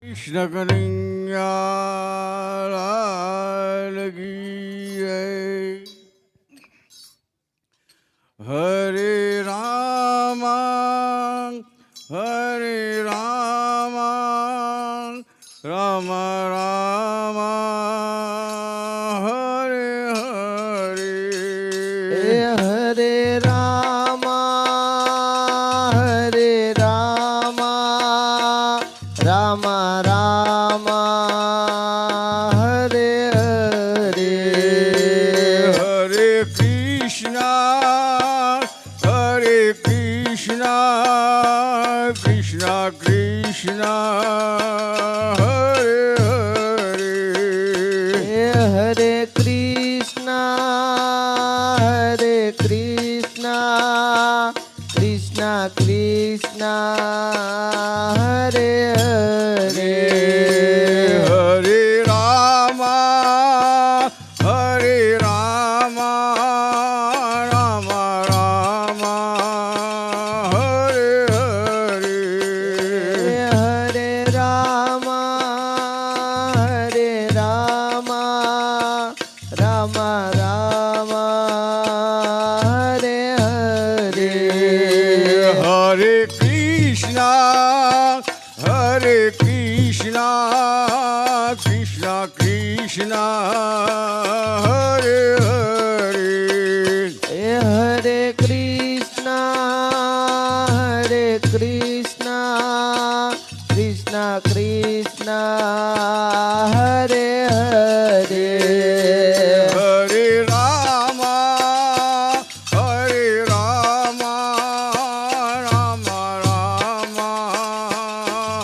કૃષ્ણ કનૈયા લાલ કી જય. હરે રામ રામ રામ હરે હરે. હરે રામ રામ રામ હરે હરે. હરે કૃષ્ણ કૃષ્ણ કૃષ્ણ હરે હરે. હરે કૃષ્ણ કૃષ્ણ કૃષ્ણ હરે હરે. હરે રામ રામ રામ હરે હરે. હરે રામ રામ રામ હરે હરે. હરે કૃષ્ણ કૃષ્ણ કૃષ્ણ હરે હરે. હરે કૃષ્ણ કૃષ્ણ કૃષ્ણ હરે હરે. હરે રામ રામ રામ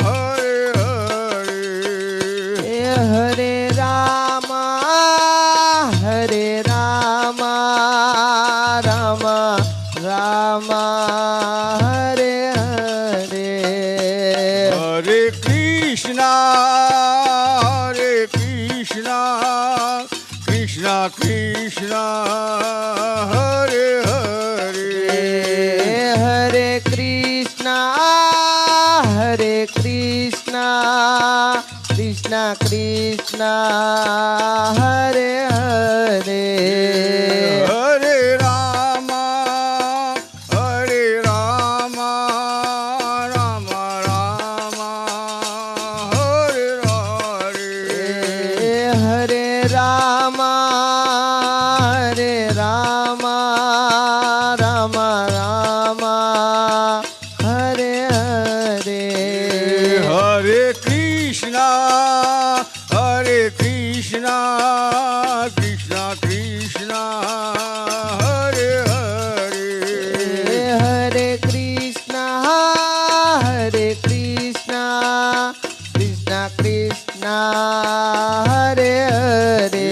હરે હરે. હરે રામ રામ રામ હરે હરે. હરે કૃષ્ણ કૃષ્ણ કૃષ્ણ હરે હરે. હરે કૃષ્ણ કૃષ્ણ કૃષ્ણ હરે હરે. હરે રામ રામ રામ હરે હરે. હરે રામ રામ રામ હરે હરે. હરે કૃષ્ણ કૃષ્ણ કૃષ્ણ હરે હરે. હરે કૃષ્ણ કૃષ્ણ કૃષ્ણ હરે હરે.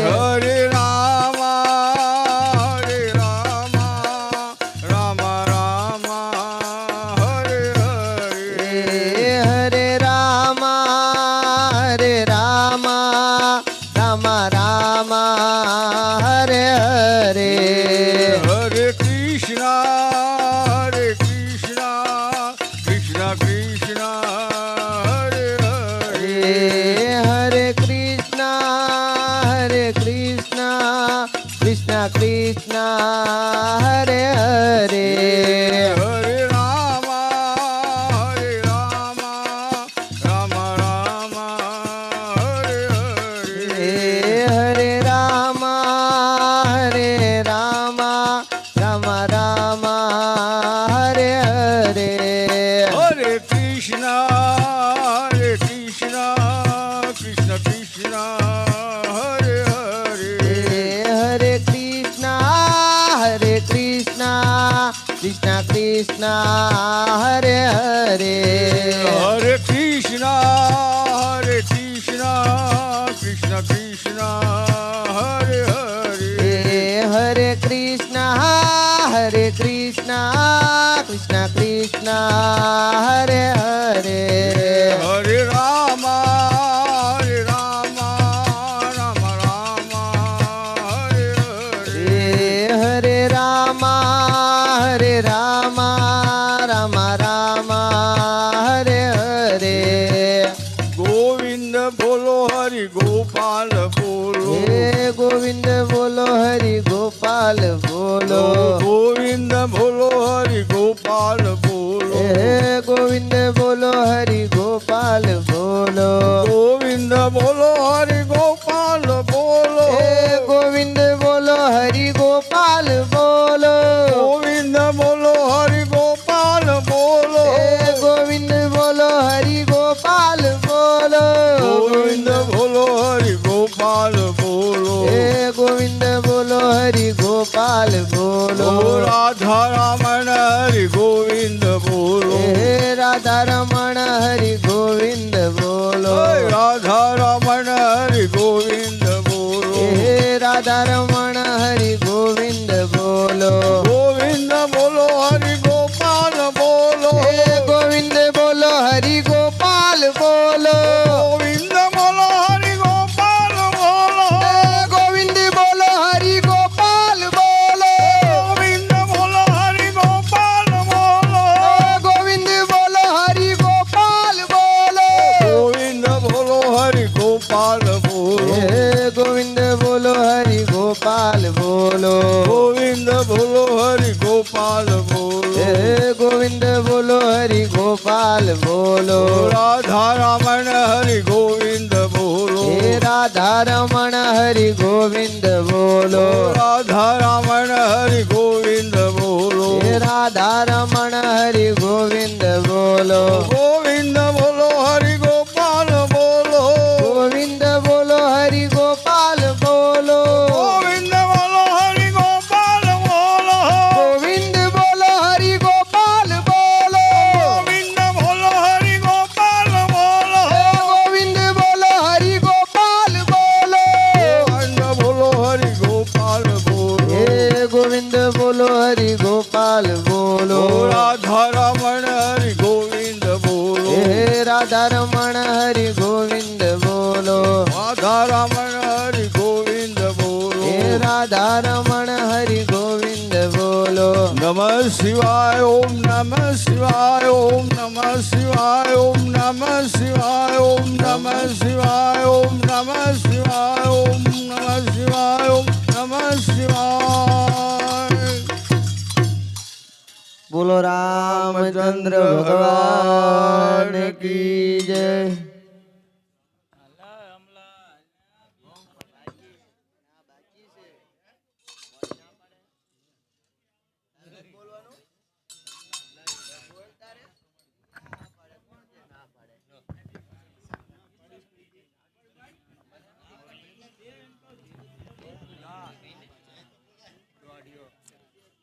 હરે રામ રામ રામ હરે હરે. હરે રામ રામ રામ હરે હરે. હરે કૃષ્ણ કૃષ્ણ કૃષ્ણ હરે હરે. હરે કૃષ્ણ કૃષ્ણ કૃષ્ણ હરે હરે. હરે રામ રામ રામ હરે હરે. હરે રામ રામ રામ હરે હરે. હરે કૃષ્ણ કૃષ્ણ કૃષ્ણ હરે હરે. હરે કૃષ્ણ કૃષ્ણ કૃષ્ણ હરે હરે. હરે કૃષ્ણ કૃષ્ણ કૃષ્ણ હરે હરે. હરે કૃષ્ણ કૃષ્ણ કૃષ્ણ હરે હરે. હરે રામ રામ રામ હરે હરે. હરે રામ રામ રામ હરે હરે. ગોવિંદ બોલો હરિ ગોપાલ બોલો હે ગોવિંદ બોલો હરિ ગોપાલ બોલો ગોવિંદ બોલો હરિ ગોપાલ બોલો હે ગોવિંદ બોલો હરિ ગોપાલ બોલો ગોવિંદ બોલો હરિ ગોપાલ બોલો હે ગોવિંદ બોલો હરિ ગોપાલ બોલો ગોવિંદ બોલો હરિ ગોપાલ બોલો હે ગોવિંદ બોલો હરિ ગોપાલ બોલો ગોવિંદ બોલો હરિ ગોપાલ બોલો હે ગોવિંદ બોલો હરિ ગોપાલ બોલો રાધા રમણ હરિ ગોવિંદ બોલો હે રાધા રમણ હરિ ગોવિંદ બોલો રાધા રમણ હરિ ગોવિંદ બોલો હે રાધા રમણ હરિ ગોવિંદ બોલો ગોવિંદ બોલો હરિ ગોપાલ બોલો હે ગોવિંદ બોલો હરિ ગોપાલ બોલો ગોવિંદ બોલો હરિ ગોપાલ બોલો હે ગોવિંદ બોલો હરિ ગોપાલ બોલો ગોવિંદ બોલો હરિ ગોપાલ બોલો હે ગોવિંદ બોલો હરિ ગોપાલ બોલો ગોવિંદ બોલો હરિ ગોપાલ બોલો હે ગોવિંદ બોલો હરિ ગોપાલ બોલો ગોવિંદ બોલો હરિ ગોપાલ બોલો હે ગોવિંદ બોલો હરિ ગોપાલ બોલો રાધા રમણ હરિ ગોવિંદ બોલો હે રાધા રમણ હરિ ગોવિંદ બોલો રાધા રમણ હરિ ગોવિંદ બોલો હે રાધા રમણ હરિ ગોવિંદ બોલો ગોવિંદ બોલો હરિ ગોપાલ બોલો ગોવિંદ બોલો હરિ ગોપાલ બોલો ગોવિંદ બોલો હરિ ગોપાલ બોલો ગોવિંદ બોલો હરિ ગોપાલ બોલો ગોવિંદ બોલો હરિ ગોપાલ બોલો હે ગોવિંદ બોલો હરિ ગોપાલ બોલો ગોવિંદ બોલો હરિ ગોપાલ બોલો હે ગોવિંદ બોલો હરિ ગોપાલ બોલો રાધા રમણ હરિ ગોવિંદ બોલો હે રાધા રમણ હરિ ગોવિંદ બોલો રાધા રમણ હરિ ગોવિંદ બોલો હે રાધા રમણ હરિ ગોવિંદ બોલો નમઃ શિવાય ઓમ નમઃ શિવાય ઓમ નમઃ શિવાય ઓમ નમઃ શિવાય ઓમ નમઃ શિવાય ઓમ નમઃ શિવાય ઓમ નમઃ શિવાય ઓમ નમઃ શિવાય બોલો રામચંદ્ર ભગવાન કી જય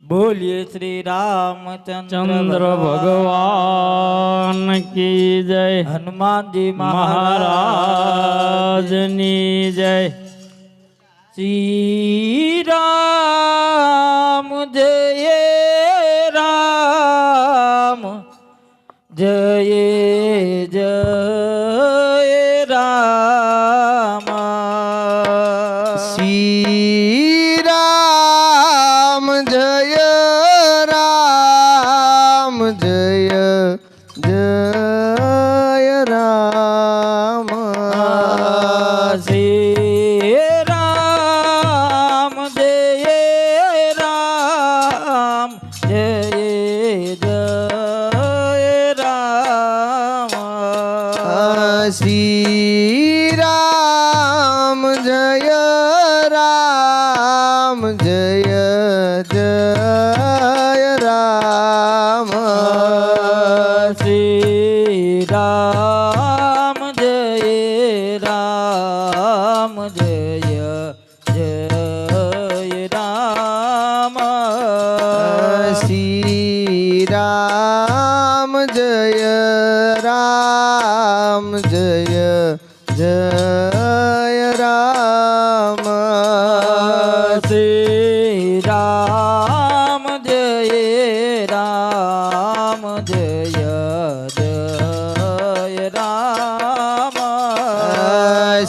બોલીએ શ્રી રામચંદ્ર ચંદ્ર ભગવાન કી જય હનુમાનજી મહારાજ મહારાજની જય શ્રી રામ જય રામ જય જય રામ શ્રી રામ જય રામ જય જય રામ શ્રી રામ જય રામ જય જય રામ શ્રી રામ જય રામ જય જય રામ શ્રી રામ જય રામ જય જય રામ શ્રી રામ જય રામ જય જય રામ શ્રી રામ જય રામ જય જય રામ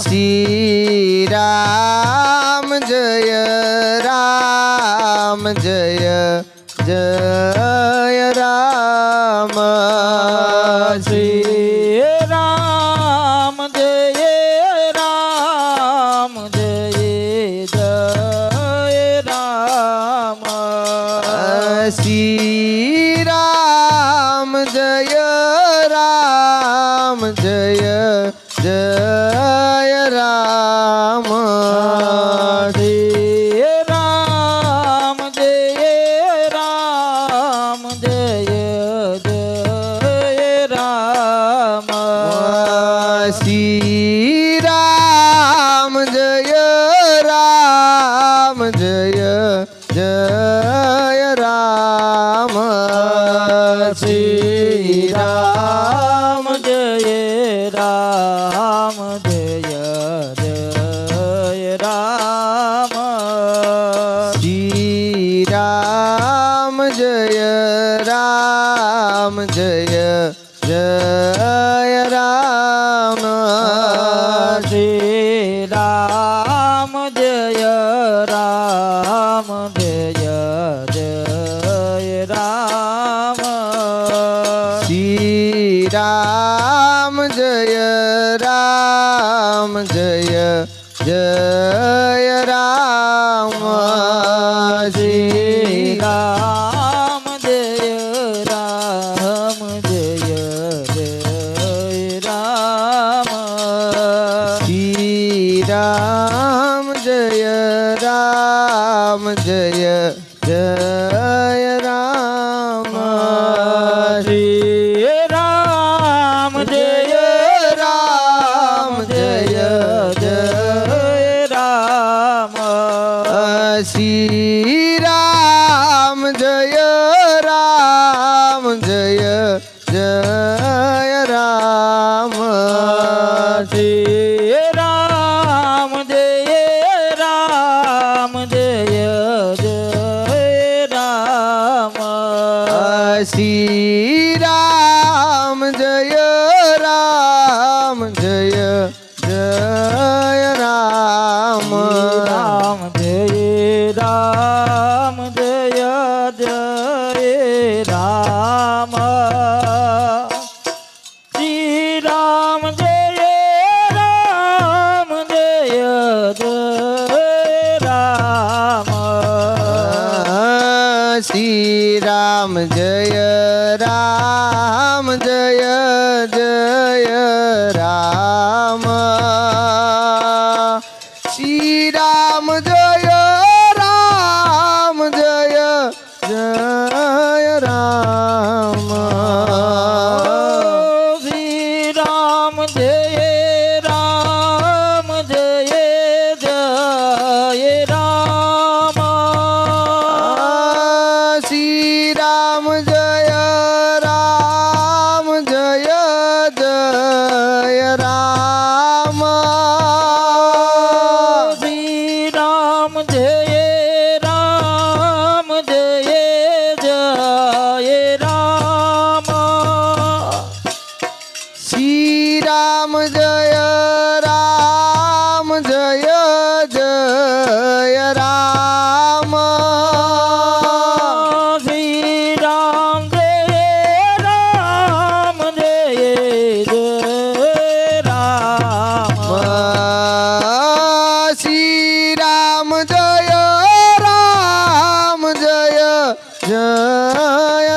શ્રી રામ જય રામ જય જય રામ શ્રી રામ જય જય જય રામ શ્રી રામ જય રામ જય જય રામ શ્રી રામ જય રામ જય જય રામ શ્રી રામ જય રામ જય જય રામ શ્રી રામ જય રામ જય જય રામ શ્રી રામ જય રામ જય જય રામ શ્રી રામ જય રામ જય જય રામ શ્રી રામ જય રામ જય જય રામ શ્રી રામ જય રામ જય જય રામ શ્રી રામ જય રામ જય જય રામ શ્રી રામ જય રામ જય જય રામ શ્રી રામ જય રામ જય જય રામ શ્રી રામ જય રામ જય જય રામ રામ જય રામ જય જય રામ શ્રી રામ જય રામ જય જય રામ શ્રી રામ જય રામ જય જય રામ શ્રી રામ જય રામ જય જય રામ શ્રી રામ જય રામ જય જય રામ શ્રી રામ જય રામ જય જય રામ શ્રી રામ જય રામ જય જય રામ શ્રી રામ જય રામ જય જય રામ શ્રી રામ જય રામ જય જય રામ શ્રી રામ જય રામ જય જય રામ શ્રી રામ જય રામ જય જય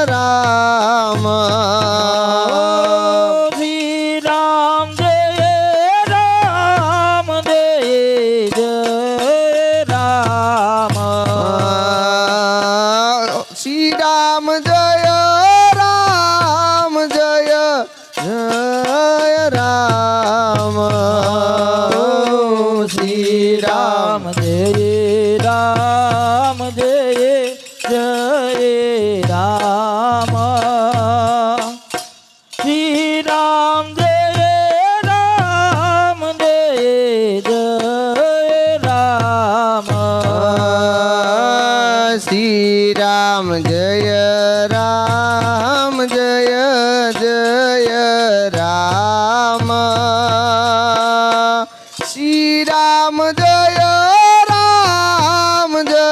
રામ શ્રી રામ જય રામ જય જય રામ શ્રી રામ જય રામ જય જય રામ શ્રી રામ જય રામ જય જય રામ શ્રી રામ જય રામ જય જય રામ શ્રી રામ જય રામ જય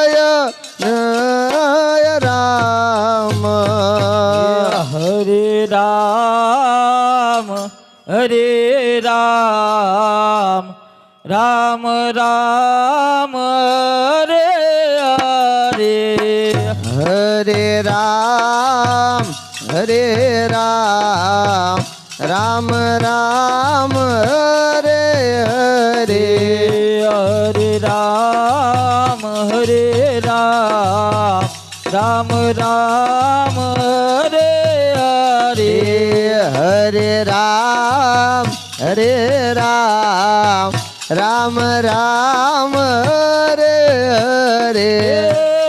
જય રામ હરે રામ હરે રામ રામ રામ હરે હરે હરે રામ હરે રામ રામ રામ હરે હરે હરે રામ હરે રામ રામ રામ હરે હરે હરે રામ હરે રામ રામ રામ હરે હરે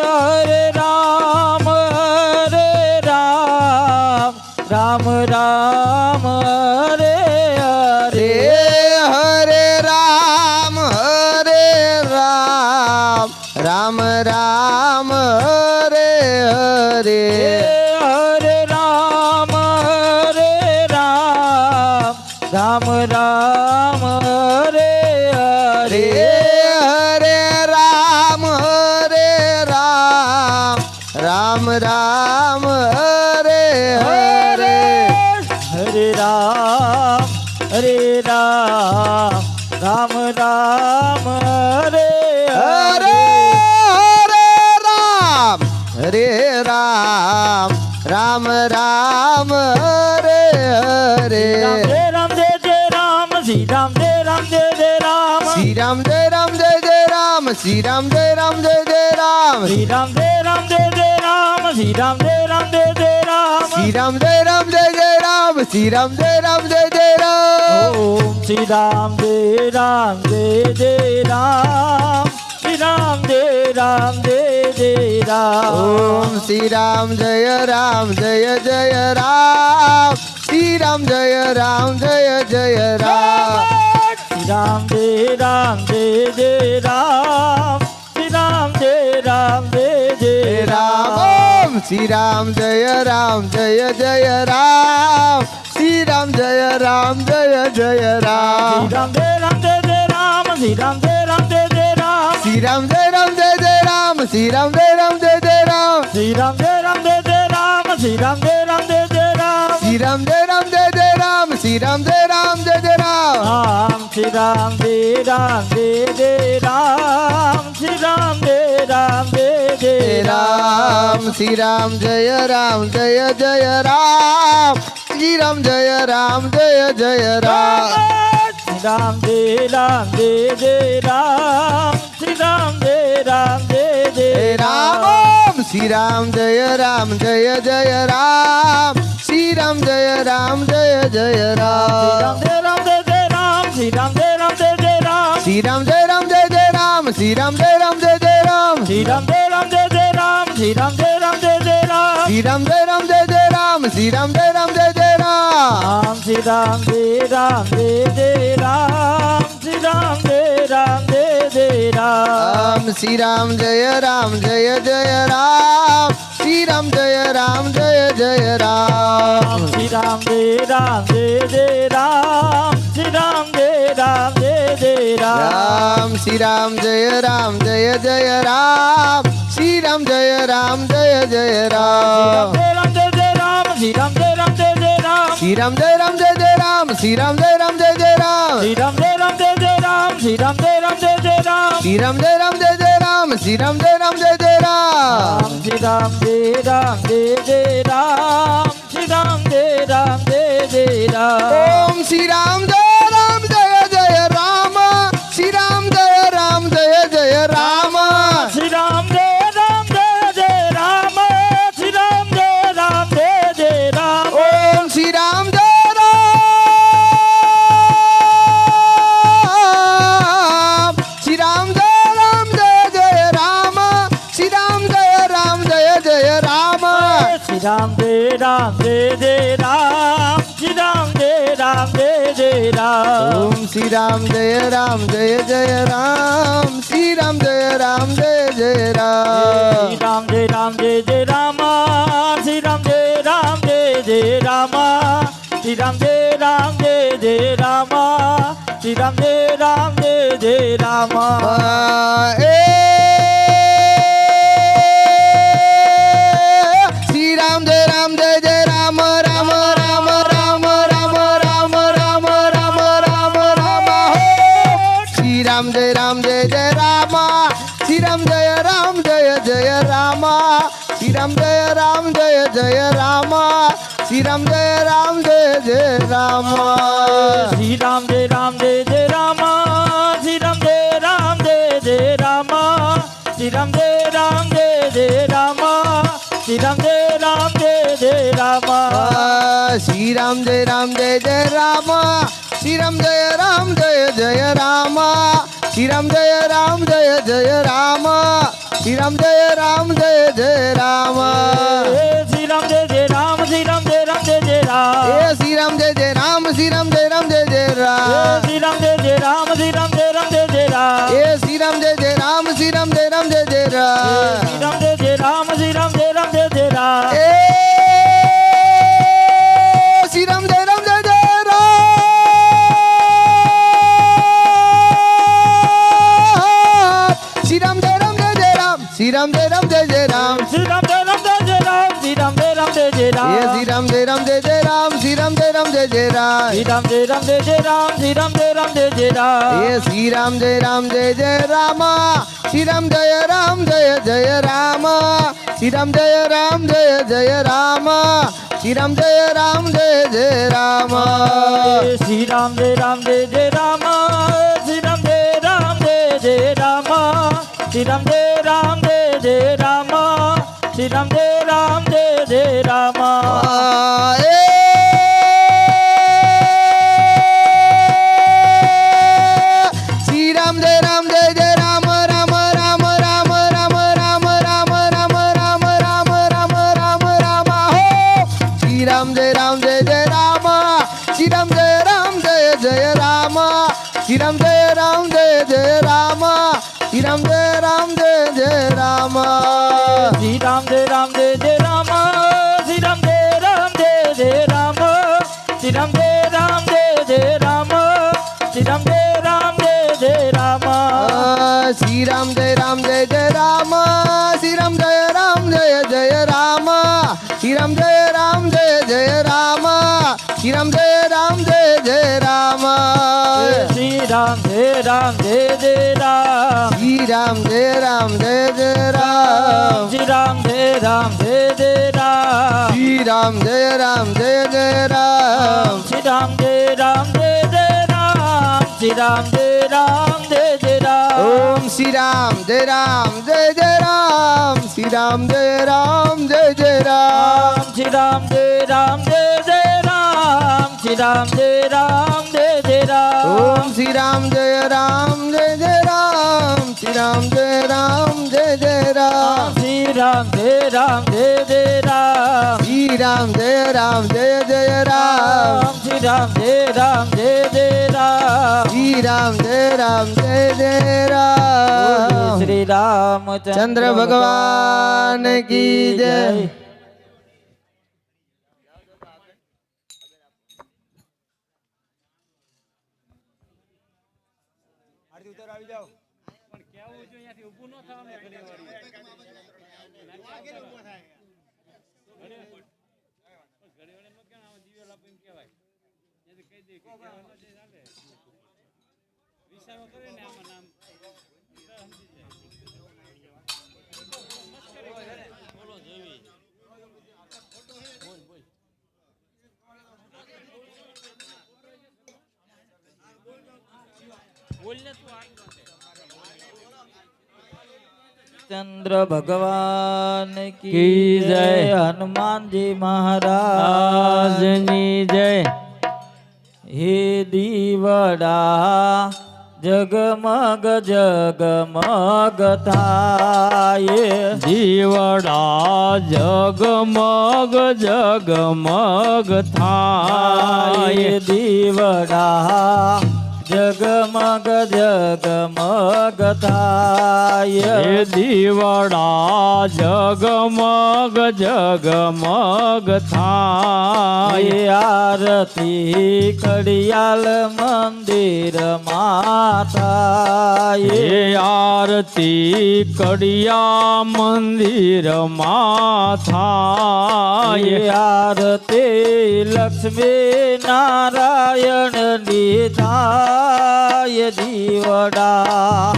હરે રામ હરે રામ રામ રામ હરે હરે હરે રામ હરે રામ રામ રામ હરે હરે હરે રામ હરે રામ રામ રામ હરે હરે હરે રામ હરે રામ રામ રામ હરે હરે હરે રામ હરે રામ રામ રામ હરે હરે હરે રામ હરે રામ રામ રામ હરે હરે રામ જય રામ શ્રી રામ જય રામ જય જય રામ શ્રી રામ જય રામ જય જય રામ શ્રી રામ જય રામ જય જય રામ શ્રી રામ જય રામ જય જય રામ શ્રી રામ જય રામ જય જય રામ શ્રી રામ જય રામ જય જય રામ શ્રી રામ જય રામ જય જય રામ ઓમ શ્રી રામ જય રામ જય જય રામ શ્રી રામ જય રામ જય જય રામ ઓમ શ્રી રામ જય રામ જય જય રામ શ્રી રામ જય રામ જય જય રામ શ્રી રામ જય રામ જય જય રામ શ્રી રામ જય રામ જય જય રામ રામ ઓમ શ્રી રામ જય રામ જય જય રામ શ્રી રામ જય રામ જય જય રામ શ્રી રામ જય રામ જય જય રામ શ્રી રામ જય રામ જય જય રામ શ્રી રામ જય રામ જય જય રામ શ્રી રામ જય રામ જય જય રામ શ્રી રામ જય રામ જય જય રામ શ્રી રામ જય રામ જય જય રામ શ્રી રામ જય રામ જય જય રામ શ્રી રામ જય રામ જય જય રામ રામ શ્રી રામ જય રામ જય જય રામ શ્રી રામ જય રામ જય જય રામ શ્રી રામ જય રામ જય જય રામ શ્રી રામ જય રામ જય જય રામ શ્રી રામ જય રામ જય જય રામ શ્રી રામ જય રામ જય જય રામ રામ ઓમ શ્રી રામ જય રામ જય જય રામ શ્રી રામ જય રામ જય જય રામ શ્રી રામ જય રામ જય જય રામ શ્રી રામ જય રામ જય જય રામ શ્રી રામ જય રામ જય જય રામ શ્રી રામ જય રામ જય જય રામ શ્રી રામ જય રામ જય જય રામ શ્રી રામ જય રામ જય જય રામ શ્રી રામ જય રામ જય જય રામ શ્રી રામ જય રામ જય જય રામ રામ શ્રી રામ જય રામ જય જય રામ શ્રી રામ જય રામ જય જય રામ શ્રી રામ જય રામ જય જય રામ શ્રી રામ જય રામ જય જય રામ શ્રી રામ જય રામ જય જય રામ શ્રી રામ જય રામ જય જય રામ શ્રી રામ જય રામ જય જય રામ શ્રી રામ જય રામ જય જય રામ જય રામ જય જય રામ શ્રી રામ જય રામ જય જય રામ શ્રી રામ જય રામ જય જય રામ શ્રી રામ જય રામ જય જય રામ શ્રી રામ જય રામ જય જય રામ શ્રી રામ જય રામ જય જય રામ શ્રી રામ જય રામ જય જય રામ શ્રી રામ જય રામ જય જય રામ શ્રી રામ જય રામ જય જય રામ શ્રી રામ જય રામ જય જય રામ ઓમ શ્રી રામ જય રામ જય જય રામ શ્રી રામ જય રામ જય જય રામ શ્રી રામ જય રામ જય જય રામ શ્રી રામ જય રામ જય જય રામ ઓમ શ્રી રામ જય રામ શ્રી રામ જય રામ જય જય રામ શ્રી રામ જય રામ જય જય રામ શ્રી રામ જય રામ જય જય રામ શ્રી રામ જય રામ જય જય રામ ઓમ શ્રી રામ જય રામ જય જય રામ શ્રી રામ જય રામ જય જય રામ શ્રી રામ જય રામ જય જય રામ શ્રી રામ જય રામ જય જય રામ શ્રી રામ જય રામ જય જય રામ શ્રી રામ જય રામ જય જય રામ શ્રી રામ જય રામ જય જય રામ રામ રામ રામ રામ રામ રામ રામ રામ રામ શ્રી રામ જય રામ જય જય રામ શ્રી રામ જય રામ જય જય રામ શ્રી રામ જય રામ જય જય રામ શ્રી રામ જય રામ જય જય રામ શ્રી રામ જય રામ જય જય રામ શ્રી રામ જય રામ જય જય રામ શ્રી રામ જય રામ જય જય રામ શ્રી રામ જય રામ જય જય રામ શ્રી રામ જય રામ જય જય રામ શ્રી રામ જય રામ જય જય રામ શ્રી રામ જય રામ જય જય રામ શ્રી રામ જય રામ જય જય રામ શ્રી રામ જય જય રામ શ્રી રામ જય રામ જય જય રામ શ્રી રામ જય જય રામ શ્રી રામ જય રામ જય જય રામ શ્રી રામ જય જય રામ શ્રી રામ જય રામ જય જય રામ શ્રી રામ જય જય રામ શ્રી રામ જય રામ જય જય રામ શ્રી રામ જય જય રામ શ્રી રામ જય રામ જય જય રામ શ્રી રામ જય રામ જય જય રામ શ્રી રામ જય રામ જય જય રામ શ્રી રામ જય રામ જય જય રામ શ્રી રામ જય રામ જય જય રામ શ્રી રામ જય રામ જય જય રામ શ્રી રામ જય રામ જય જય રામ શ્રી રામ જય રામ જય જય રામ શ્રી રામ જય રામ જય જય રામ શ્રી રામ જય રામ જય જય રામ શ્રી રામ જય રામ જય જય રામ શ્રી રામ જય રામ જય જય રામ શ્રી રામ જય રામ જય જય રામ શ્રી રામ જય રામ જય જય રામ શ્રી રામ જય રામ જય જય રામ શ્રી રામ જય રામ જય જય રામ શ્રી રામ જય રામ જય જય રામ શ્રી રામ જય રામ જય જય રામ શ્રી રામ જય રામ જય જય રામ રામ રામ રામ રામ રામ રામ રામ રામ રામ રામ રામ રામ હો શ્રી રામ જય રામ જય જય રામ શ્રી રામ જય રામ જય જય રામ શ્રી રામ જય રામ જય જય રામ શ્રી રામ જય રામ જય જય રામ શ્રી રામ જય રામ જય જય રામ શ્રી રામ જય રામ જય જય રામ શ્રી રામ જય રામ જય જય રામ શ્રી રામ જય રામ જય જય રામ શ્રી રામ જય રામ જય જય રામ શ્રી રામ જય રામ જય જય રામ શ્રી રામ જય રામ જય જય રામ શ્રી રામ જય રામ જય જય રામ શ્રી રામ જય રામ જય જય રામ શ્રી રામ જય રામ જય જય રામ શ્રી રામ જય રામ જય જય રામ શ્રી રામ જય રામ જય જય રામ શ્રી રામ જય રામ જય જય રામ શ્રી રામ જય રામ જય જય રામ ઓમ શ્રી રામ જય રામ જય જય રામ શ્રી રામ જય રામ જય જય રામ શ્રી રામ જય રામ જય જય રામ શ્રી રામ જય રામ જય જય રામ ઓમ શ્રી રામ જય રામ જય જય રામ શ્રી રામ જય રામ જય જય રામ શ્રી રામ જય રામ જય જય રામ શ્રી રામ જય રામ જય જય રામ શ્રી રામ જય રામ જય જય રામ શ્રી રામ જય રામ જય જય રામ શ્રી રામ ચંદ્ર ભગવાન કી જય ચંદ્ર ભગવાન કી કી જય. જય હનુમાનજી મહારાજ આજની જય હે દીવડા જગમગ જગમગ થાય દીવડા જગમગ જગમગ થાય દીવડા જગમગ જગમગ થાય એ દીવડા જગમગ જગમગ થાય આરતી કડિયાલ મંદિર માતા એ આરતી કડિયા મંદિર થાય આરતી લક્ષ્મી નારાયણ ની થાય દીવડા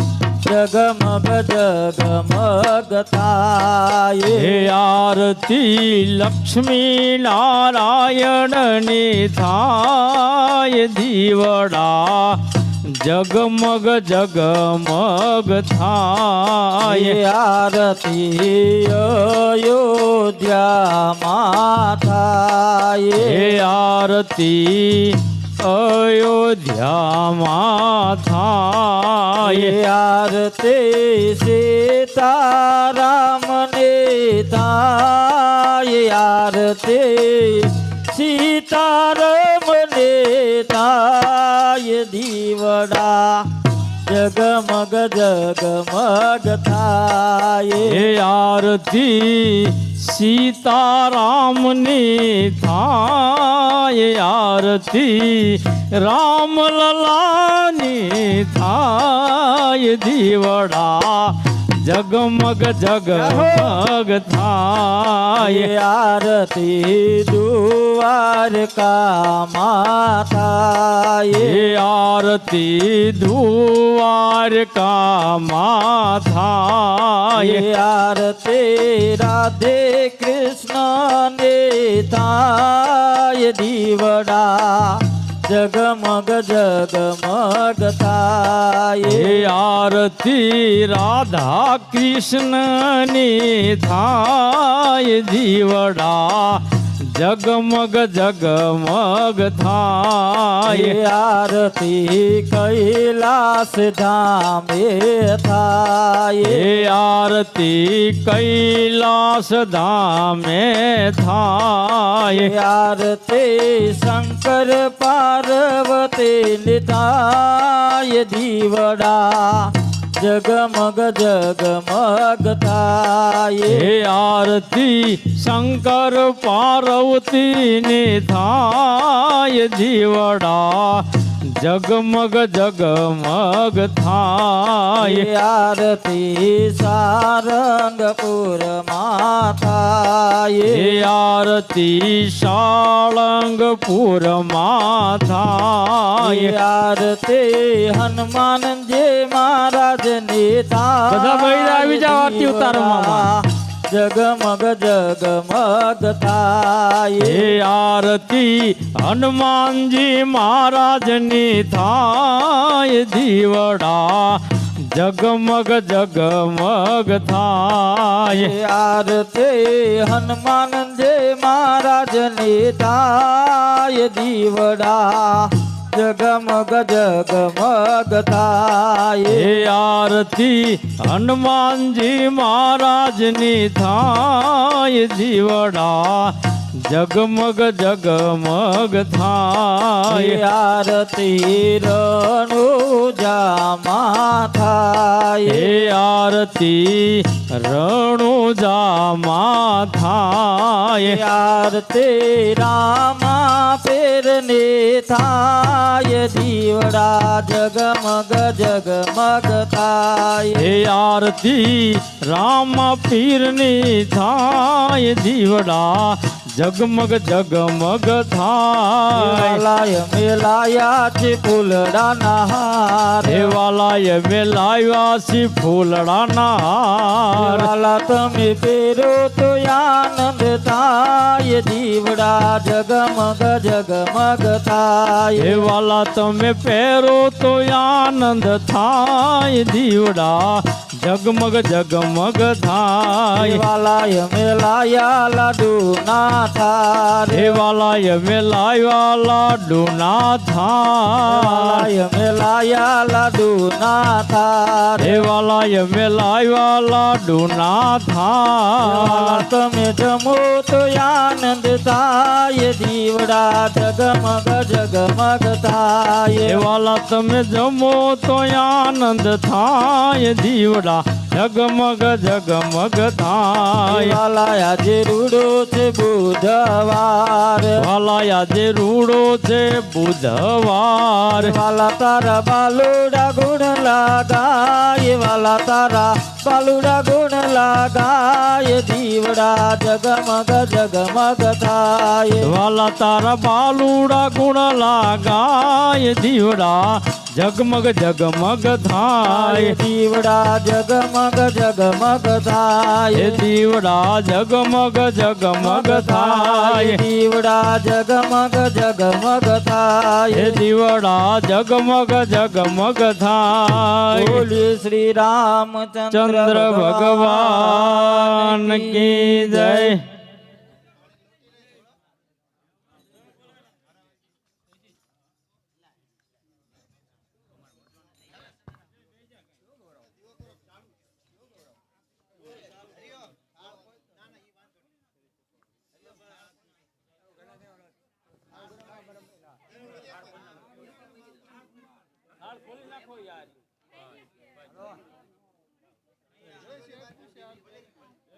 જગમગ જગમગ થાય હે આરતી લક્ષ્મી નારાયણની થાય દીવડા જગમગ જગમગ થાય આરતી અયોધ્યામાં થાય હે આરતી અયોધ્યામાં થાય આરતી સીતારામને થાય આરતી સીતારામને થાય દીવડા જગમગ જગમગ થાય હે આરતી સીતારામની થાય આરતી રામલલાની થાય દીવડા જગમગ જગમગ થાય આરતી દ્વારકામાં થાય હે આરતી દ્વારકામાં થાય આરતી રાધે કૃષ્ણને થાય દીવડા જગમગ જગમગ થાય હે આરતી રાધા કૃષ્ણની થાય દીવડા જગમગ જગમગ થાય આરતી કૈલાસ ધામે થાય હે આરતી કૈલાસ ધામે થાય આરતી શંકર પાર્વતી થાય દીવડા જગમગ જગમગ થાય હે આરતી શંકર પાર્વતીની થાય દીવડા જગમગ જગમગ થાય આરતી સારંગપુરમાં થાય હે આરતી સાળંગપુરમાં થાય આરતી હનુમાનજી મહારાજની થાય બધા ભાઈ આવી જાઓ આરતી ઉતારવામાં જગમગ જગમગ થાય હે આરતી હનુમાનજી મહારાજની થાય દીવડા જગમગ જગમગ થાય આરતી હનુમાનજી મહારાજની થાય દીવડા જગમગ જગમગ થાય હે આરતી હનુમાનજી મહારાજની થાય દીવડા જગમગ જગમગ થાય આરતી રણુજામાં થાય હે આરતી રણુજામાં થાય આરતી રામા પેરને થાય દીવડા જગમગ જગમગ થાય હે આરતી રામ પીરની થાય દીવડા જગમગ જગમગ થાય વાલાય મેલાયા છે ફૂલડાના હાર હે વાલાય મેલાવ્યા છે ફૂલડાના હાર વાલા તમે પહેરો તો આનંદ થાય દીવડા જગમગ જગમગ થાય હે વાલા તમે પહેરો તો આનંદ થાય દીવડા જગમગ જગમગ થાય વાલાય મેલાયા લાડુ ના થાર હે વાલાય મેલાવ્યા લાડુ ના થાય વાલાય મેલાયા લાડુ ના થાર હે વાલાય મેલાવ્યા લાડુ ના થાય વાલા તમે જમો તો આનંદ થાય દીવડા જગમગ જગમગ થાય હે વાલા તમે જમો તો આનંદ થાય દીવડા જગમગ જગમગ થાય વાલા આજે રૂડો છે બુધવાર વાલા આજે રૂડો છે બુધવાર વાલા તારા બાલુડા ગુણ લાગ લાગાય વાલા તારા બાલુડા ગુણ લાગાય દીવડા જગમગ જગમગ થાય વાલા તારા બાલુડા ગુણ લાગાય દીવડા જગમગ જગમગ થાય દીવડા જગમગ જગમગ થાય દીવડા જગમગ જગમગ થાય દીવડા જગમગ જગમગ થાય દીવડા જગમગ જગમગ થાય બોલીએ શ્રી રામચંદ્ર ચંદ્ર ભગવાન કી જય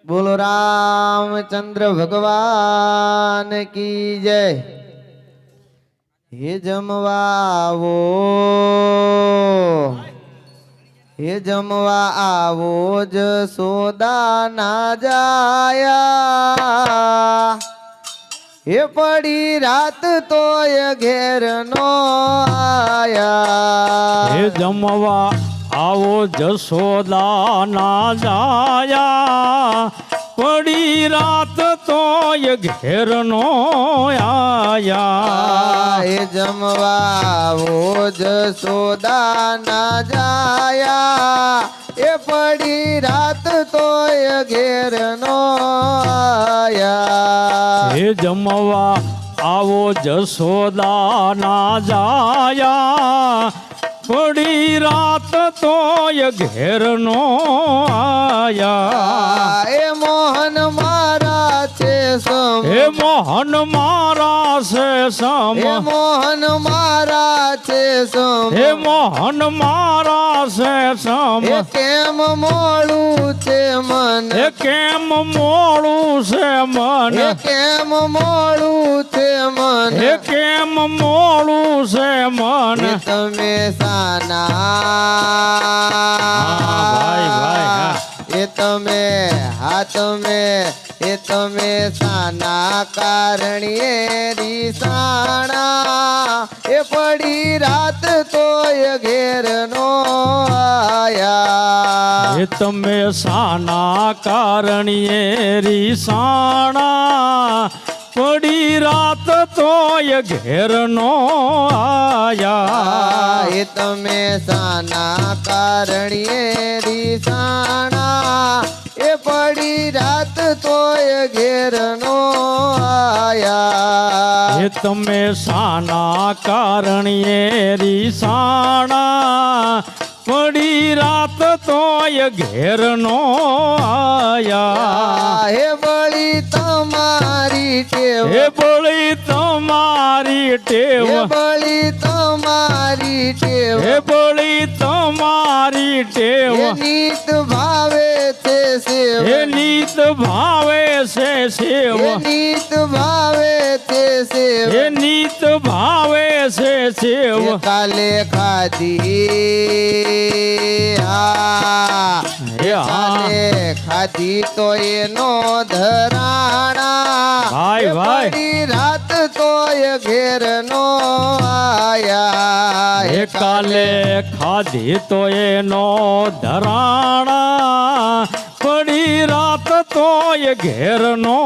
બોલો રામચંદ્ર ભગવાન કી જય હે જમવા આવો હે જમવા આવો જશોદા ના જાયા હે પડી રાત તોય ઘેર નો આયા હે જમવા આવો જશોદા ના જાયા પડી રાત તોય ઘેર નો આયા હે જમવા આવો જશોદા ના જાયા એ પડી રાત તોય ઘેર નો આયા હે જમવા આવો જશોદા ના જાયા પડી રાત તોય ઘેર નો આયા એ મોહન મારા છે સમ હે મોહન મારા છે સમ એ મોહન મારા છે સમ હે મોહન મારા છે સમ એ કેમ મોડું છે મન હે કેમ મોડું છે મન એ કેમ મોડું છે મન હે કેમ મોડું છે મન એ તમે સાના ભાઈ, હા. એ તમે એ તમે સાના કારણીએ રીસાણા એ પડી રાત તોય ઘેર નો આયા હે તમે સાના કારણીએ રીસાણા પડી રાત તોય ઘેર નો આયા એ તમે સાના કારણીએ રીસાણા એ પડી રાત તોય ઘેર નો આયા હે તમે સાના કારણીએ રીસાણા પડી રાત તોય ઘેર નો આયા હે બળી તમારી ટેવ હે બોલી તમારી ટેવ હે બળી તમારી ટેવ હે બોલી તમારી ટેવ એ નીત ભાવે છે સેવ હે નીત ભાવે છે સેવ એ નીત ભાવે છે સેવ હે નીત ભાવે છે સેવ એ કાલે ખાધી હા હે હા કાલે ખાધી તો એનો ધરાણા ભાઈ, એ ભાઈ. પડી રાત તોય ઘેર નો આયા હે કાલે ખાધી તો એનો ધરાણા પડી રાત તોય ઘેર નો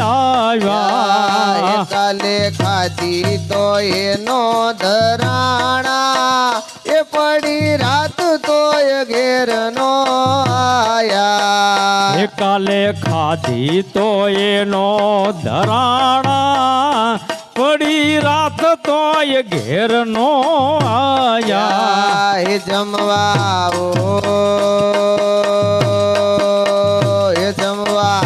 આવ્યા કાલે ખાધી તો એનો ધરાણા એ પડી રાત તોય ઘેર નો આયા હે કાલે ખાધી તો એનો ધરાણા પડી રાત તોય ઘેર નો આયા હે જમવા આવો હે જમવા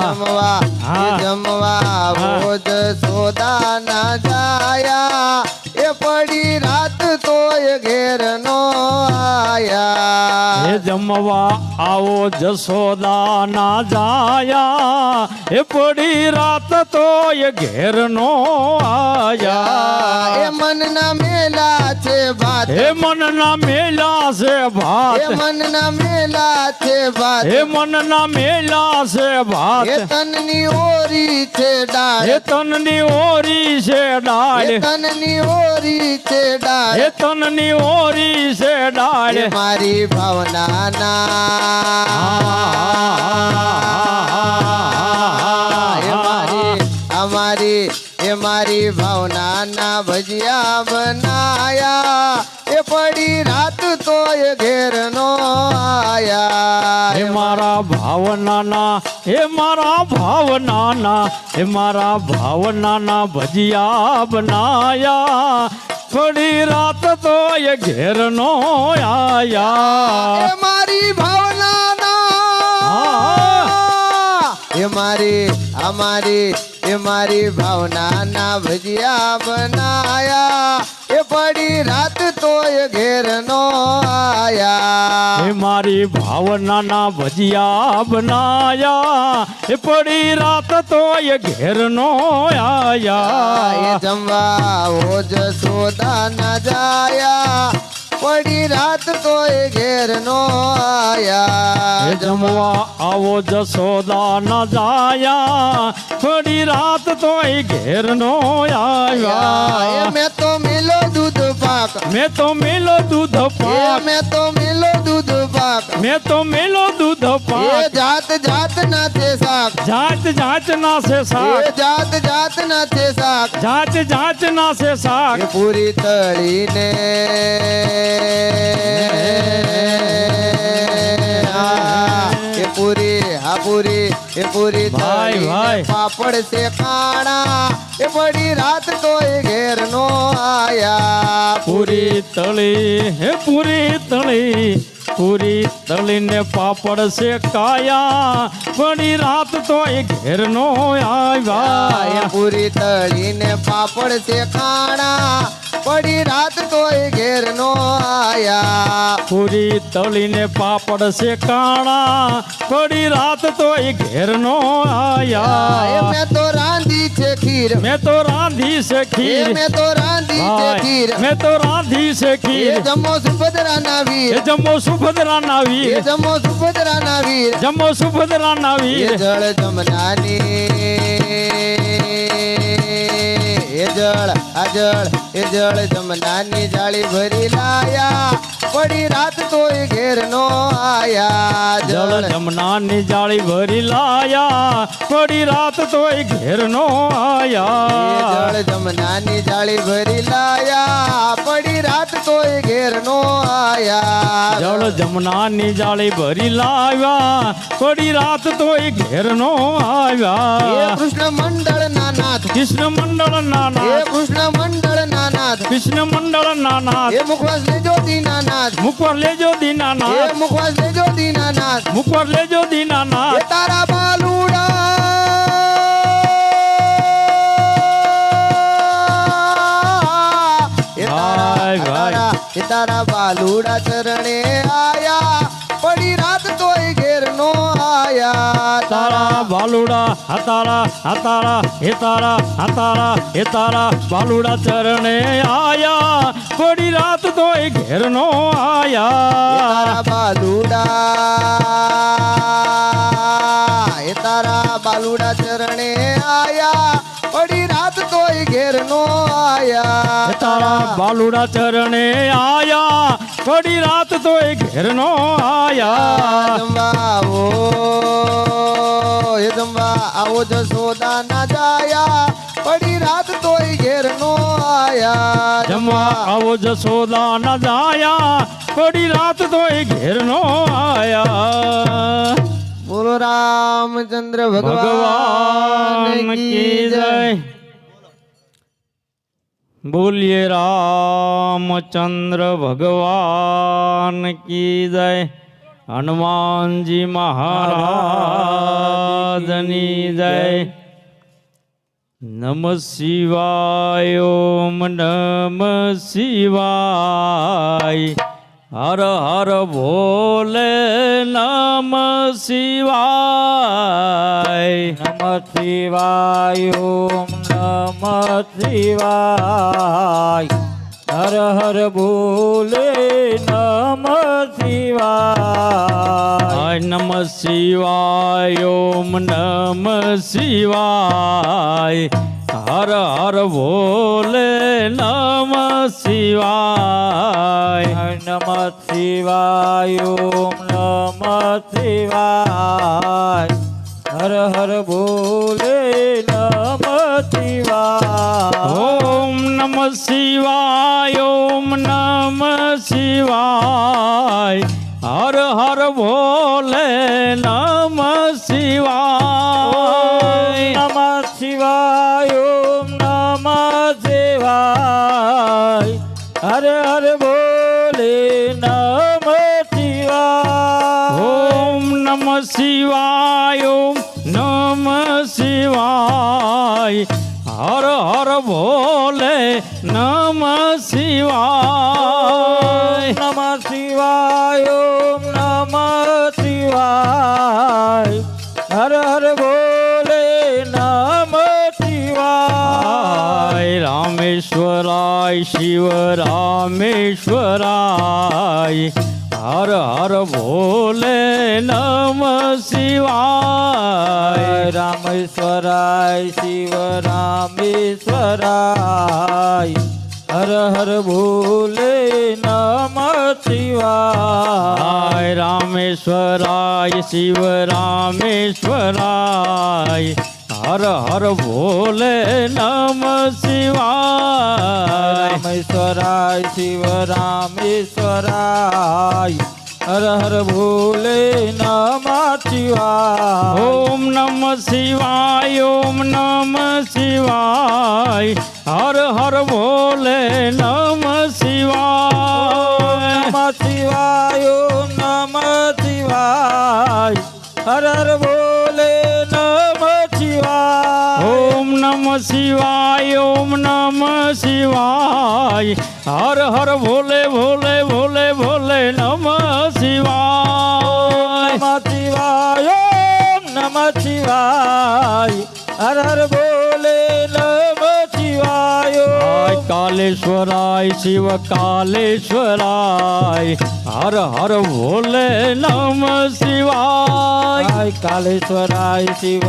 જમવા હા. જમવા આવો જશોદા ના જાયા એ પડી રાત તોય ઘેર ઘેર નો આયા હે જમવા આવો જશોદા ના જાયા એ પડી રાત તો એ ઘેર નો આયા એ મનના મેલા છે ભાત હે મનના મેલા છે ભાત એ મનના મેલા છે ભાત હે મનના મેલા છે ભાત એ તનની ઓરી છે ડાળ હે તનની ઓરી છે ડાળ એ તનની ઓરી છે ડાળ હે તનની ઓરી છે ડાળ એ મારી ભાવના એ મારી ભાવના ના ભજીયા બનાયા એ પડી રાત તો એ ઘેર નો આયા હે મારા ભાવનાના હે મારા ભાવનાના હે મારા ભાવનાના ભજીયા બનાયા થોડી રાત તો એ ઘેર નો આયા એ મારી ભાવના એ મારી ભાવના ના ભજીયા બનાયા એ પડી રાત તો એ ઘેર નો આયા હે મારી ભાવનાના ભજીયા બનાયા એ પડી રાત તો એ ઘેર નો એ આયા જમવા ઓ જશોદા ના જાયા પડી રાત તો એ ઘેર નો આયા હે જમવા આવો જશોદા ના જાયા થોડી રાત તો એ ઘેર નો આવ્યા મેં તો મિલો દૂધ પાક મેં તો મેલો દૂધ પાક મેં તો મિલો દૂધ પાક મેં તો મેલો દૂધ એ પાક જાત જાત ના છે શાક જાત જાત ના છે એ શાક જાત જાત ના છે શાક જાત જાત ના છે શાક એ પૂરી તળીને એ પૂરી ભાઈ, તળીને ભાઈ. પાપડ છે કાણા એ પડી રાત તો એ ઘેર નો આયા પૂરી તળી હે પૂરી તળીને પાપડ છે કાયા પડી રાત તો એ ઘેર નો આવ્યા પૂરી તળીને પાપડ છે ખાણા પડી રાત તો એ ઘેર નો આયા પૂરી તળીને પાપડ છે કાણા પડી રાત તો એ ઘેર નો આયા મેં તો રાંધી છે ખીર મેં તો રાંધી છે ખીર મેં તો રાંધી છે ભાઈ, ખીર મેં તો રાંધી છે એ ખીર જમો સુભદ્રા ના એ વીર જમો સુભદ્રા ના એ વીર જમો સુભદ્રા ના વીર જમો સુભદ્રા ના એ વીર જળ જમનાની એ જળ જમનાની જાળી ભરી લાયા પડી રાત તો એ ઘેર નો આયા જળ જમનાની જાળી ભરી લાયા પડી રાત તો એ ઘેર નો આયા જળ જમનાની જાળી ભરી લાયા પડી રાત તો એ ઘેર નો આયા જળ જમનાની જાળી ભરી લાવ્યા પડી રાત તો એ ઘેર નો એ આવ્યા કૃષ્ણ મંડળ ના નાથ કૃષ્ણ મંડળ એ નાનાથ કૃષ્ણ મંડળ ના નાથ કૃષ્ણ મંડળ નાનાથ એ મુખવાસ લેજો દીનાનાથ મુખર લેજો એ દીનાનાથ મુખવાસ લેજો દીનાનાથ મુખર લેજો એ દીનાનાથ તારા બાલુડા એ તારા બાલુડા ચરણે આયા પડી રાત તો એ ઘેર નો આયા તારા બાલુડા હતારા હે તારા બાલુડા ચરણે આયા પડી રાત તો એ ઘેર નો આયા તારા બાલુડા એ તારા બાલુડા ચરણે આયા પડી રાત તો એ ઘેર નો આયા હે તારા બાલુડા ચરણે આયા પડી રાત તો એ ઘેર નો આયા જમવા આવો જશોદા ના જાયા પડી રાત તો એ ઘેર નો આયા જમવા આવો જશોદા ના જાયા પડી રાત તો એ ઘેર નો આયા બોલો રામચંદ્ર ભગવાન કી જય બોલીએ રામચંદ્ર ભગવાન કી જય હનુમાનજી મહારાજની જય નમઃ શિવાય ઓમ નમઃ શિવાય હર હર ભોલે નમઃ શિવાય નમઃ શિવાય ઓમ નમઃ શિવાય હર હર ભોલે નમઃ શિવાય નમઃ શિવાય ઓમ નમઃ શિવાય હર હર ભોલે નમઃ શિવાય નમઃ શિવાય ઓમ નમઃ શિવાય હર હર ભોલે નમઃ શિવાય ઓમ નમઃ શિવાય ઓમ નમઃ શિવાય હર હર ભોલે નમઃ શિવાય નમઃ શિવાય ઓમ નમઃ શિવાય હર હર ભોલે નમઃ શિવાય ઓમ નમઃ શિવાય ઓમ નમઃ શિવાય હર હર ભોલે નમઃ શિવાય નમઃ શિવાય ઓમ નમઃ શિવાય હર હર ભોલે નમઃ શિવાય રામેશ્વરાય શિવ રામેશ્વરાય હર હર ભોલે નમઃ શિવાય રામેશ્વરાય શિવ રામેશ્વરાય હર હર ભોલે નમઃ શિવાય રામેશ્વરાય શિવ રામેશ્વરાય હર હર ભોલે નમઃ શિવાય રામેશ્વરાય શિવ રામેશ્વરાય હર હર ભોલે નમઃ શિવાય ઓમ નમઃ શિવાય ઓમ નમઃ શિવાય હર હર ભોલે નમઃ શિવાય નમઃ શિવાય ઓમ નમઃ શિવાય હર હર ભોલે નમઃ શિવાય ઓમ નમઃ શિવાય ઓમ નમઃ શિવાય હર હર ભોલે ભોલે ભોલે ભોલે નમઃ શિવાય નમઃ શિવાય ઓમ નમઃ શિવાય હર હર ભોલે નમઃ શિવાય ઓમ કાલેશ્વરાય શિવ કાલેશ્વરાય હર હર ભોલે નમઃ શિવાય કાલેશ્વરાય શિવ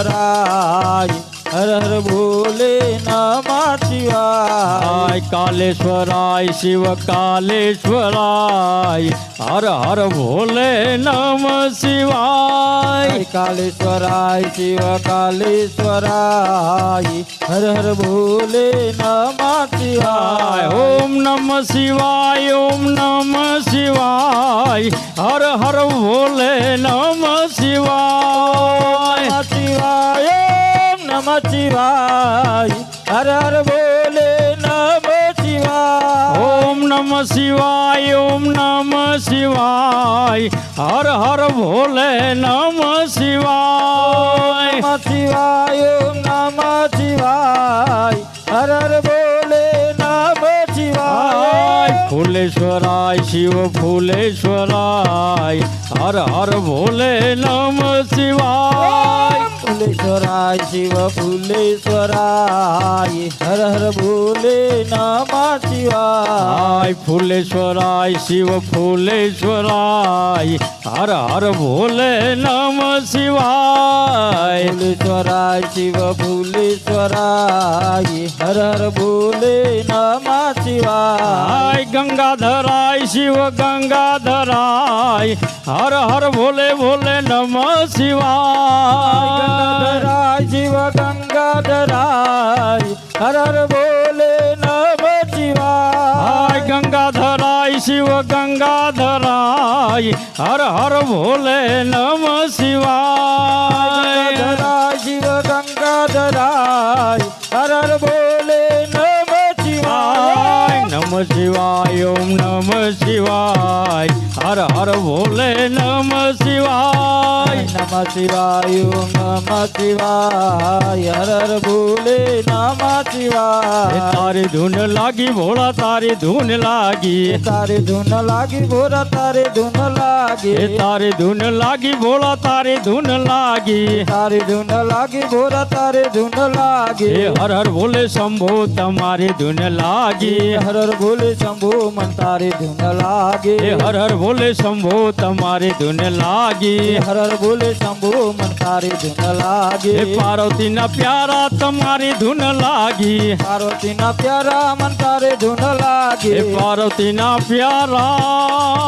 કાલેશ્વરાય હર હર ભોલે નમઃ શિવાય કાલેશ્વરાય શિવ કાલેશ્વરાય હર હર ભોલે નમઃ શિવાય કાલેશ્વરાય શિવ કાલેશ્વરાય હર હર ભોલે નમઃ શિવાય ઓમ નમઃ શિવાય ઓમ નમઃ શિવાય હર હર ભોલે નમઃ શિવાય નમઃ શિવાય ઓમ નમઃ શિવાય હર હર ભોલે નમઃ શિવાય ઓમ નમઃ શિવાય ઓમ નમઃ શિવાય હર હર ભોલે નમઃ શિવાય નમઃ શિવાય ઓમ નમઃ શિવાય હર હર ભોલે નમઃ શિવાય ફૂલેશ્વરાય શિવ ફૂલેશ્વરાય હર હર ભોલે નમઃ શિવાય ફૂલેશ્વરાય શિવ ફૂલેશ્વરાય હર હર ભોલે નમઃ શિવાય ફૂલેશ્વરાય શિવ ફૂલેશ્વરાય હર હર ભોલે નમઃ શિવાય ફૂલેશ્વરાય શિવ ફૂલેશ્વરાય હર હર ભોલે નમઃ શિવાય ગંગાધરાય શિવ ગંગાધરાય હર હર ભોલે ભોલે નમઃ શિવાય ગંગાધરાય શિવ ગંગાધરાય હર હર ભોલે નમઃ શિવાય ગંગાધરાય શિવ ગંગાધરાય હર હર ભોલે નમઃ શિવાય ગંગાધરાય શિવ ગંગાધરાય હર હર ભોલે નમઃ શિવાય નમઃ શિવાય ઓમ નમઃ શિવાય હર હર ભોલે નમઃ શિવાય નમઃ શિવાય ઓમ નમઃ શિવાય હર હર ભોલે નમઃ શિવાય તારી ધૂન લાગી ભોળા તારી ધૂન લાગી તારી ધૂન લાગી ભોરા તારી ધૂન લાગી તારી ધૂન લાગી ભોળા તારી ધૂન લાગી તારી ધૂન લાગી ભોરા તારી ધૂન લાગી હર હર ભોલે શંભો તમારી ધૂન લાગી હર હર ભોલે શંભુ મન તારી ધૂન લાગી હર હર ભોલે શંભો તમારી ધૂન લાગી હર હર ભોલે શંભુ મન તારી ધૂન લાગી પાર્વતીના પ્યારા તમારી ધૂન લાગી પાર્વતીના પ્યારા મન તારી ધૂન લાગી પાર્વતીના પ્યારા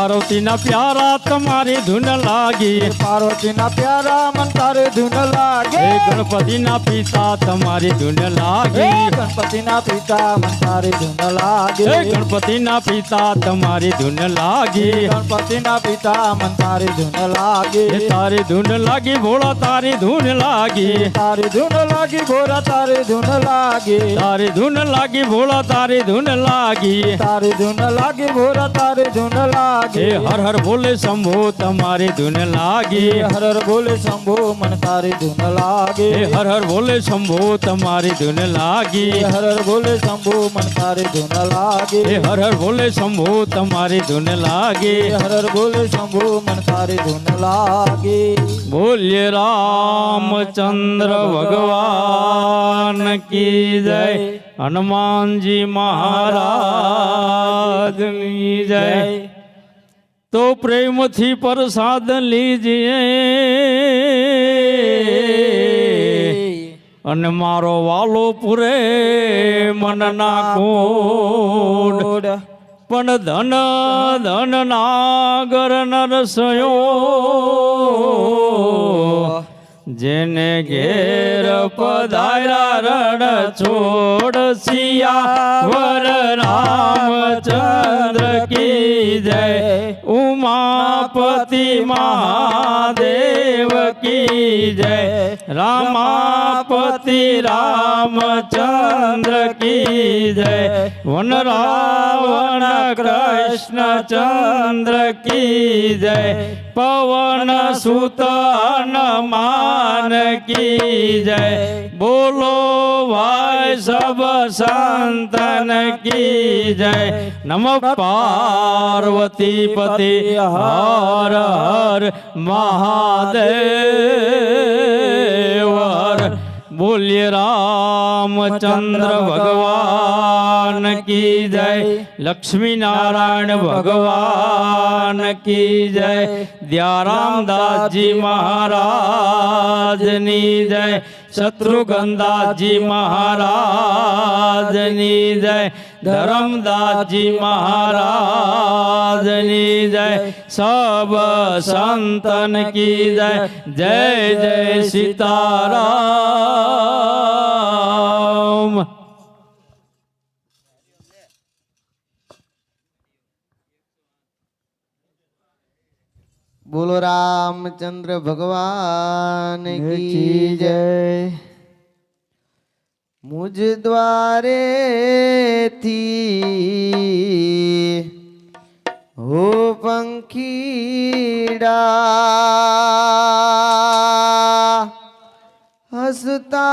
પાર્વતીના પ્યારા તમારી ધૂન લાગી પાર્વતીના પ્યારા મન તારી ધૂન લાગી ગણપતિના પિતા તમારી ધૂન લાગી ગણપતિના પિતા મન તારી ધૂન લાગી ગણપતિના પિતા તમારી ધૂન લાગી ગણપતિના પિતા મન તારી ધૂન લાગી તારી ધૂન લાગી ભોળા તારી ધૂન લાગી તારી ધૂન લાગી ભોરા તારી ધૂન લાગી તારી ધૂન લાગી ભોળા તારી ધૂન લાગી તારી ધૂન લાગી ભોરા તારી ધૂન લાગી હર હર ભોલે શંભો તમારી ધૂન લાગી હર હર બોલે શંભુ મન તારી ધૂન લાગી હર હર ભોલે શંભો તમારી ધૂન લાગી હર હર બોલે શંભુ મન તારી ધૂન લાગી હર હર ભોલે શંભો તમારી ધૂન લાગી હર હર બોલે શંભુ મન તારી ધૂન લાગી બોલ્ય રામચંદ્ર ભગવાન કી જય હનુમાનજી મહારાજની જય તો પ્રેમથી પ્રસાદ લીજીએ અને મારો વાલો પૂરે મનના કોડ પણ ધન ધન નાગર નરસયો જેને ઘેર પધાર્યા રણ છોડ સિયાવર રામચંદ્ર કી જય ઉમાપતિ મહાદેવ કી જય રામાપતિ રામચંદ્ર કી જય વન રાવણ કૃષ્ણચંદ્ર કી જય પવન સુત હનુમાન की जय बोलो भाई सब संतन की जय नमः पार्वती पति हर हर महादेव हर बोलिए रामचंद्र भगवान की जय लक्ष्मी नारायण भगवान की जय दयारामदास जी महाराज नी जय शत्रुघ्नदास जी महाराज नी जय धर्मदास जी महाराज नी जय सब संतन की जय जय जय सीताराम। बोलो रामचंद्र भगवान की जय। मुझ द्वारे थी हो पंखीड़ा हसता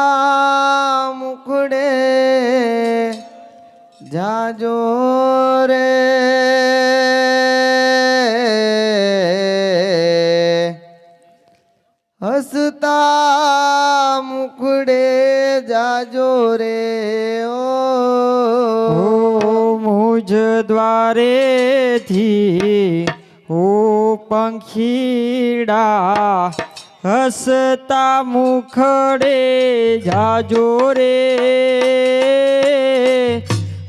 मुखड़े जाजो रे हसता मुखड़े जाजो रे ओ मुझ द्वारे थी हो पंखीड़ा हसता मुखड़े जाजो रे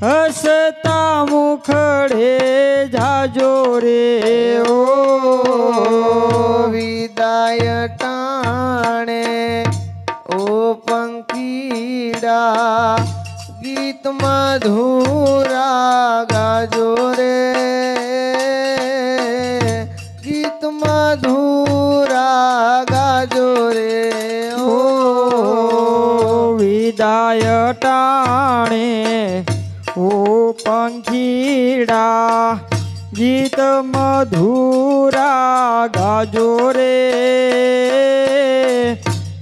हसता मुखड़े जाजो रे ओ विदाय टाणे ओ पंखीड़ा गीत मधुरा गाजो रे गीत मधुरा गाजो रे ओ વિદાય ટાણે ઓ પંખીડા ગીત મધુરા ગાજો રે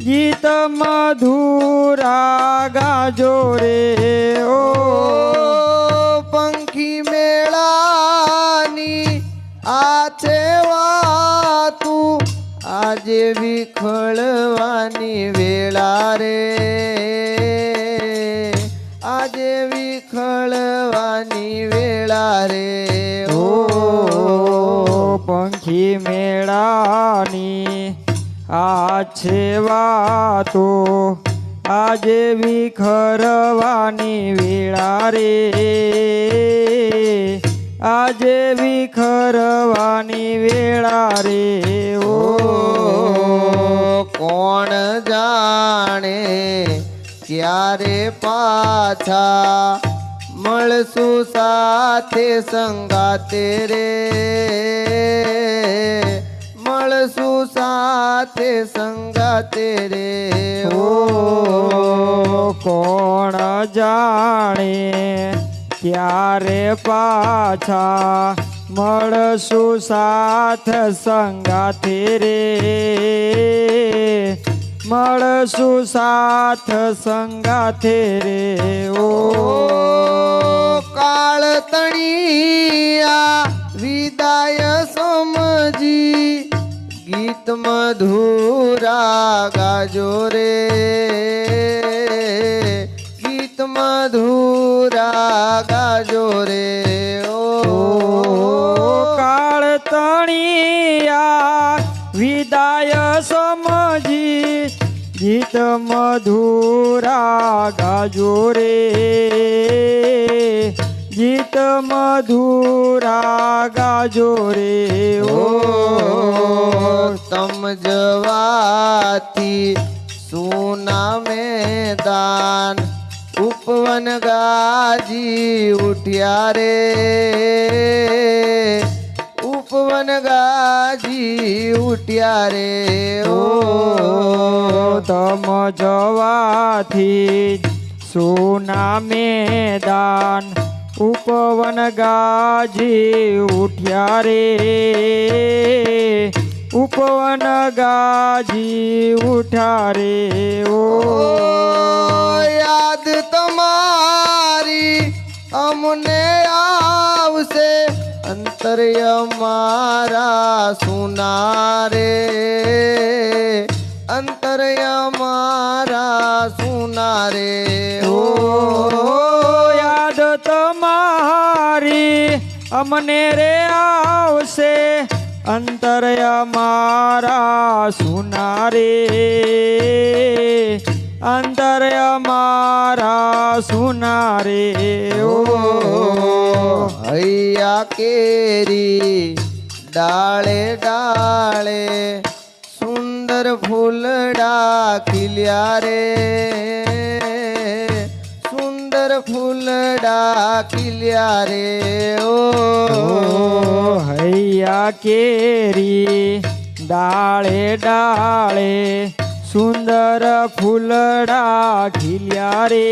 ગીત મધુરા ગાજો રે ઓ પંખી મેળાની આ છે વાતું આજે વિખળવાની વેળા રે આજે વિખળવાની વેળા રે ઓ પંખી મેળાની આ છે વાતો આજે વિખરવાની વેળા રે આજે વિખરવાની વેળા રે ઓ કોણ જાણે ક્યારે પાછા મળશું સાથે સંગાતે રે મળશું સાથે સંગાતે રે ઓ કોણ જાણે ક્યારે પાછા મળશું સાથ સંગાથે રે મળશું સાથ સંગાથે રે ઓ કાળ તણિયા વિદાય સમજી ગીત મધુરા ગાજો રે ગીત મધુરા ગાજો રે ઓ કાળ તણિયા વિદાય સમજી ગીત મધુરા ગાજો રે ગીત મધુરા ગાજો રે ઓ તમ જવાથી સુના મેદાન ઉપવન ગાજી ઉઠ્યા રે ઉપવન ગાજી ઉઠ્યા રે ઓ તમ જવાથી સોના મેદાન ઉપવન ગાજી ઉઠ્યા રે ઉપવન ગાજી ઉઠ્યા રે ઓ યાદ તમારી અમને આવશે અંતર્ય મારા સુના રે અંતર્ય મારા સુના રે ઓ યાદ તમારી અમને રે આવશે અંતર્ય મારા સુના રે અંતર્ય મારા સુના રે ઓ હૈયા કેરી ડાળે ડાળે સુંદર ફૂલડા ખીલ્યા રે સુંદર ફૂલડા ખીલ્યા રે ઓ હૈયા કેરી ડાળે ડાળે સુંદર ફૂલડા ખીલ્યા રે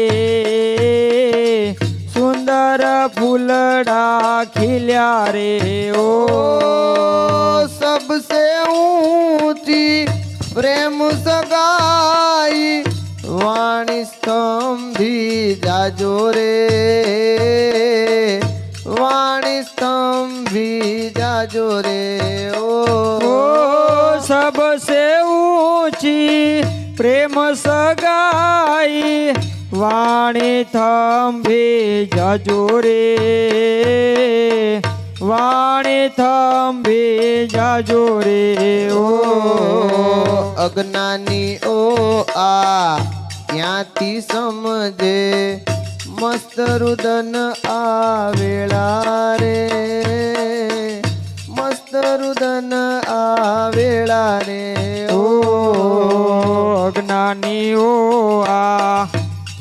સુંદર ફૂલડા ખીલ્યા રે ઓ सबसे ऊंची प्रेम सगाई वाणी स्तंभी जाजो रे वाणी स्तंभी जाजो रे ओ सबसे ऊंची प्रेम सगाई वाणी थंभी जाजो रे વાણી થંભી જાજો રે ઓ અજ્ઞાની ઓ આ ક્યાંથી સમજે મસ્ત રુદન આવેળા રે મસ્ત રુદન આવેળા રે ઓ અજ્ઞાનીઓ આ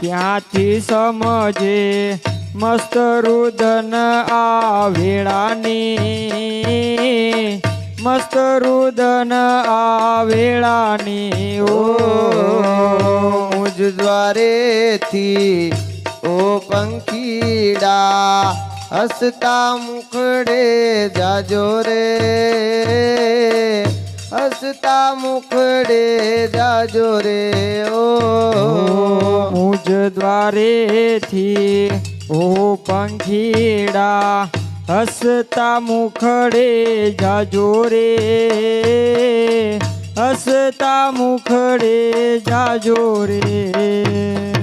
ક્યાંથી સમજે મસ્ત રુદન આ વેળાની મસ્ત રુદન આ વેળાની ઓ મુજ દ્વારેથી ઓ પંખીડા હસતા મુખડે જાજો રે હસતા મુખડે જાજો રે ઓ મુજ દ્વારેથી ઓ પંખીડા હસતા મુખડે જાજો રે હસતા મુખડે જાજો રે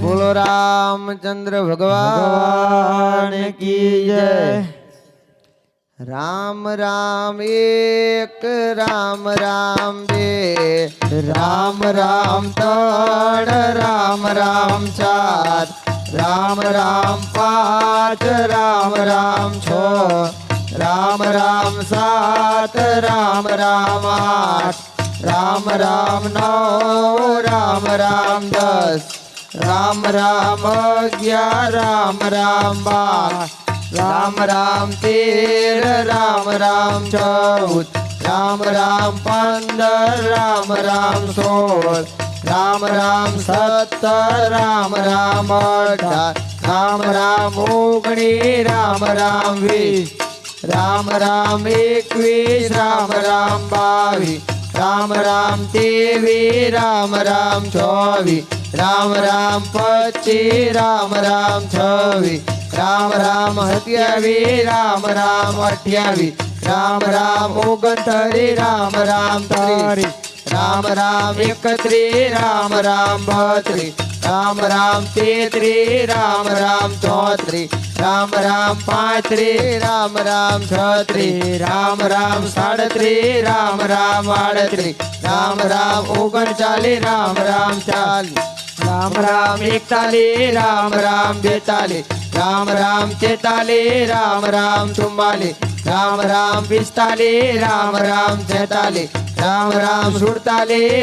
બોલો રામચંદ્ર ભગવાન કી જય રામ રામ એક રામ રામ બે રામ રામ ત્રણ રામ રામ ચાર રામ રામ પાંચ રામ રામ છ રામ રામ સાત રામ રામ આઠ રામ રામ નવ રામ રામ દસ રામ રામ અગિયાર રામ રામ 12 રામ રામ 13 રામ રામ 14 રામ રામ 15 રામ રામ 16 રામ રામ 17 રામ રામ 18 રામ રામ 19 રામ રામ 20 રામ રામ 21 રામ રામ 22 રામ રામ 23 રામ રામ 24 રામ રામ 25 રામ રામ 26 રામ રામ 27 રામ રામ 28 રામ રામ 29 રામ રામ 30 રામ રામ 31 રામ રામ 32 રામ રામ 33 રામ રામ 34 રામ રામ 35 રામ રામ 36 રામ રામ 37 રામ રામ 38 રામ રામ 39 રામ રામ 40 રામ રામ 41 રામ રામ 42 રામ રામ 43 રામ રામ 44 રામ રામ 45 રામ રામ 46 રામ રામ 47 રામ રામ 48 રામ રામ 49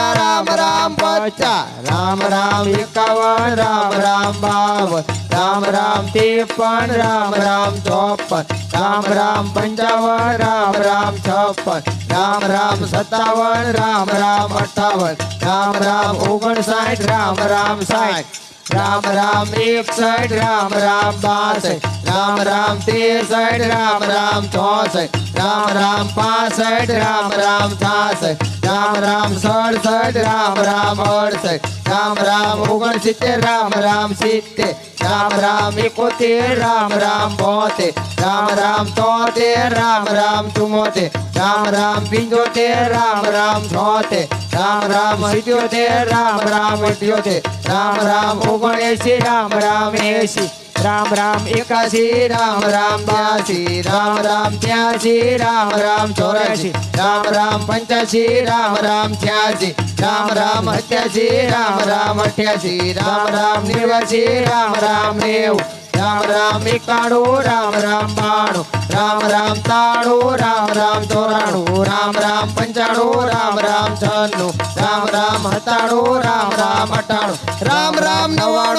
રામ રામ 50 રામ રામ 51 રામ રામ 52 રામ રામ 53 રામ રામ 54 રામ રામ 55 રામ રામ 56 રામ રામ 57 રામ રામ 58 રામ રામ 59 રામ રામ 60 રામ રામ 61 રામ રામ 62 રામ રામ 63 રામ રામ 64 રામ રામ 65 રામ રામ 66 રામ રામ 67 રામ રામ 68 રામ રામ 69 રામ રામ 70 રામ રામ 71 રામ રામ 72 રામ રામ 73 રામ રામ 74 રામ રામ 75 રામ રામ 76 રામ રામ 77 રામ રામ 78 રામ રામ 79 રામ રામ 80 રામ રામ 81 રામ રામ 82 રામ રામ 83 રામ રામ 84 રામ રામ 85 રામ રામ 86 રામ રામ 87 રામ રામ 88 રામ રામ 89 રામ રામ 90 રામ રામ 91 રામ રામ 92 રામ રામ 93 રામ રામ 94 રામ રામ 95 રામ રામ 96 રામ રામ 97 રામ રામ 98 રામ રામ 99 રામ રામ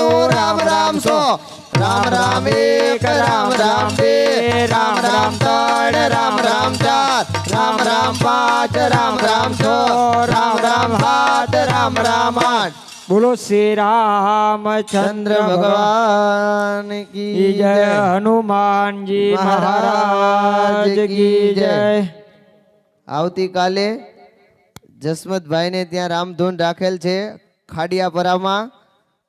100 રામ રામ 1 રામ રામ 2 રામ રામ 3 રામ રામ 4 રામ રામ 5 રામ રામ 6 રામ રામ 7 રામ રામ 8 બોલો શ્રી રામચંદ્ર ચંદ્ર ભગવાન કી જય જય હનુમાનજી મહારાજ કી જય આવતીકાલે જસમતભાઈને ત્યાં રામધૂન રાખેલ છે ખાડિયાપરામાં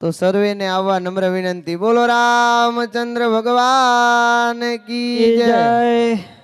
તો સર્વેને આવવા નમ્ર વિનંતી બોલો રામચંદ્ર ભગવાન કી જય જય